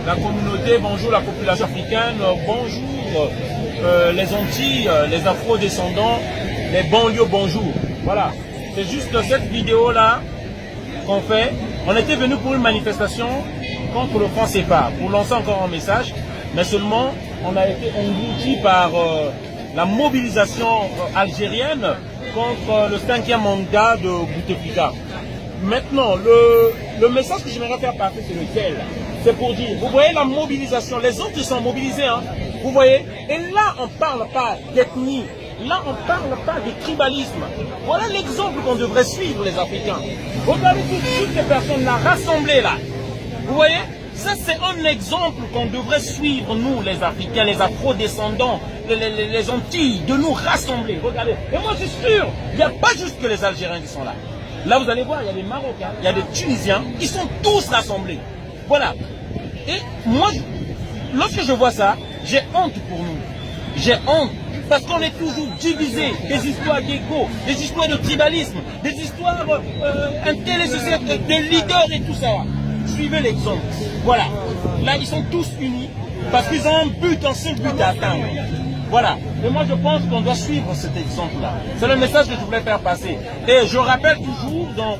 la communauté, bonjour la population africaine, bonjour les Antilles, les Afro-descendants, les banlieues, bonjour. Voilà, c'est juste cette vidéo-là qu'on fait. On était venu pour une manifestation contre le franc CFA, pour lancer encore un message, mais seulement on a été englouti par la mobilisation algérienne contre le 5e mandat de Bouteflika. Maintenant, le message que j'aimerais faire passer, c'est lequel? C'est pour dire, vous voyez la mobilisation, les autres ils sont mobilisés, hein, vous voyez. Et là, on ne parle pas d'ethnie, là, on ne parle pas de tribalisme. Voilà l'exemple qu'on devrait suivre, les Africains. Regardez toutes ces personnes-là rassemblées là. Vous voyez, ça c'est un exemple qu'on devrait suivre, nous, les Africains, les Afro-descendants, les Antilles, de nous rassembler. Regardez. Et moi, je suis sûr, il n'y a pas juste que les Algériens qui sont là. Là, vous allez voir, il y a des Marocains, il y a des Tunisiens, qui sont tous rassemblés. Voilà. Et moi, lorsque je vois ça, j'ai honte pour nous. J'ai honte. Parce qu'on est toujours divisés. Des histoires d'ego, des histoires de tribalisme, des histoires de leaders et tout ça. Suivez l'exemple. Voilà. Là, ils sont tous unis parce qu'ils ont un seul but à atteindre. Voilà. Et moi, je pense qu'on doit suivre cet exemple-là. C'est le message que je voulais faire passer. Et je rappelle toujours dans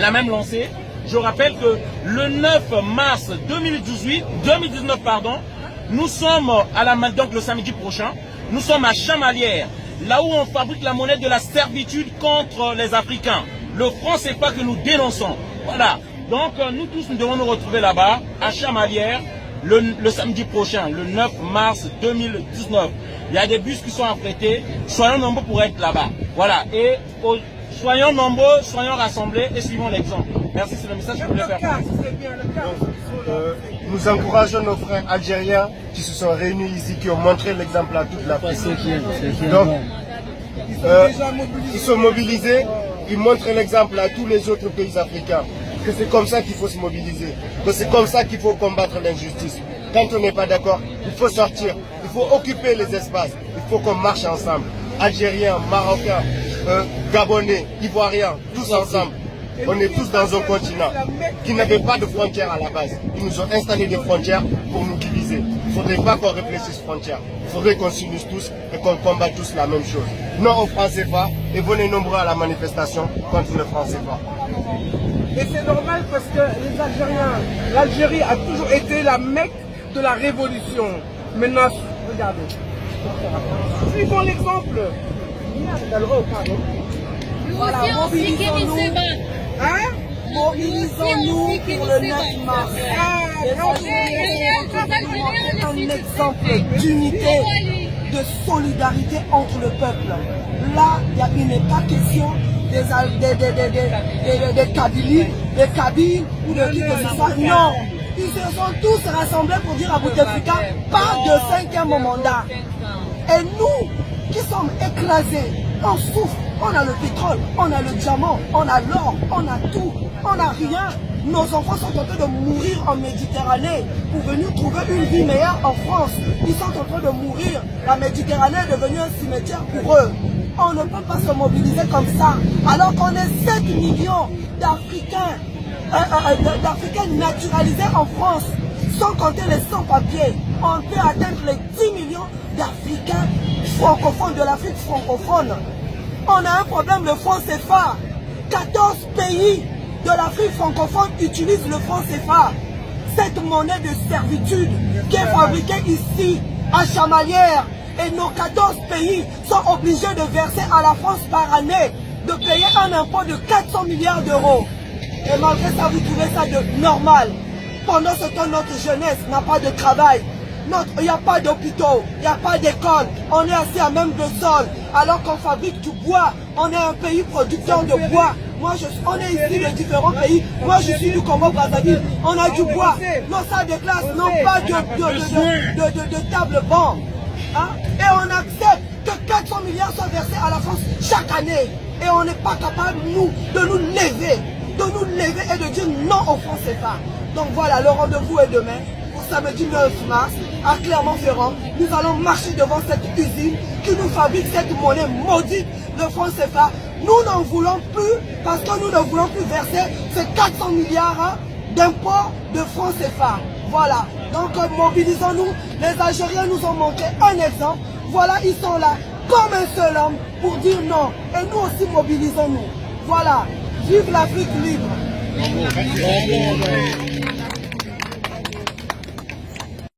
la même lancée, je rappelle que le 9 mars 2019, nous sommes donc le samedi prochain, nous sommes à Chamalières, là où on fabrique la monnaie de la servitude contre les Africains. Le franc CFA que nous dénonçons. Voilà. Donc nous tous, nous devons nous retrouver là-bas, à Chamalières, le samedi prochain, le 9 mars 2019. Il y a des bus qui sont affrétés. Soyons nombreux pour être là-bas. Voilà. Et soyons nombreux, soyons rassemblés et suivons l'exemple. Merci, c'est le message que je voulais faire. Nous encourageons nos frères algériens qui se sont réunis ici, qui ont montré l'exemple à toute l'Afrique. Donc, ils sont mobilisés, ils montrent l'exemple à tous les autres pays africains. Que c'est comme ça qu'il faut se mobiliser, que c'est comme ça qu'il faut combattre l'injustice. Quand on n'est pas d'accord, il faut sortir, il faut occuper les espaces, il faut qu'on marche ensemble. Algériens, Marocains, Gabonais, Ivoiriens, tous ensemble. On est tous dans un continent qui n'avait pas de frontières à la base. Ils nous ont installé des frontières pour nous diviser. Il ne faudrait pas qu'on réfléchisse frontières. Il faudrait qu'on s'unisse tous et qu'on combatte tous la même chose. Non au franc CFA et venez nombreux à la manifestation contre le franc CFA. Et c'est normal parce que les Algériens, l'Algérie a toujours été la Mecque de la révolution. Maintenant, regardez. Suivons l'exemple. Voilà, mobilisons-nous. Hein? Mobilisons-nous pour le 9 mars. Un exemple d'unité, de solidarité entre le peuple. Là, il n'est pas question des Kabyles, des Kabyles ou de qui que ce soit. Non, ils se sont tous rassemblés pour dire à Bouteflika, pas de 5e mandat. Et nous, qui sommes écrasés, on souffre, on a le pétrole, on a le diamant, on a l'or, on a tout, on n'a rien. Nos enfants sont en train de mourir en Méditerranée pour venir trouver une vie meilleure en France. Ils sont en train de mourir. La Méditerranée est devenue un cimetière pour eux. On ne peut pas se mobiliser comme ça, alors qu'on est 7 millions d'Africains naturalisés en France, sans compter les sans-papiers. On peut atteindre les 10 millions d'Africains francophones, de l'Afrique francophone. On a un problème de franc CFA. 14 pays de l'Afrique francophone utilisent le franc CFA. Cette monnaie de servitude qui est fabriquée ici, à Chamalières. Et nos 14 pays sont obligés de verser à la France par année, de payer un impôt de 400 milliards d'euros. Et malgré ça, vous trouvez ça de normal. Pendant ce temps, notre jeunesse n'a pas de travail. Il n'y a pas d'hôpitaux, il n'y a pas d'école. On est assis à même le sol, alors qu'on fabrique du bois. On est un pays producteur de bois. On est ici de différents pays. Moi, je suis du Congo-Brazzaville. On a du bois. Nos salles de classe n'ont pas de table-banc. Hein? Et on accepte que 400 milliards soient versés à la France chaque année. Et on n'est pas capable, nous, de nous lever et de dire non au franc CFA. Donc voilà, le rendez-vous est demain, pour samedi 9 mars, à Clermont-Ferrand. Nous allons marcher devant cette usine qui nous fabrique cette monnaie maudite, le franc CFA. Nous n'en voulons plus, parce que nous ne voulons plus verser ces 400 milliards d'impôts de franc CFA. Voilà. Donc mobilisons-nous. Les Algériens nous ont montré un exemple. Voilà, ils sont là comme un seul homme pour dire non. Et nous aussi mobilisons-nous. Voilà. Vive l'Afrique libre.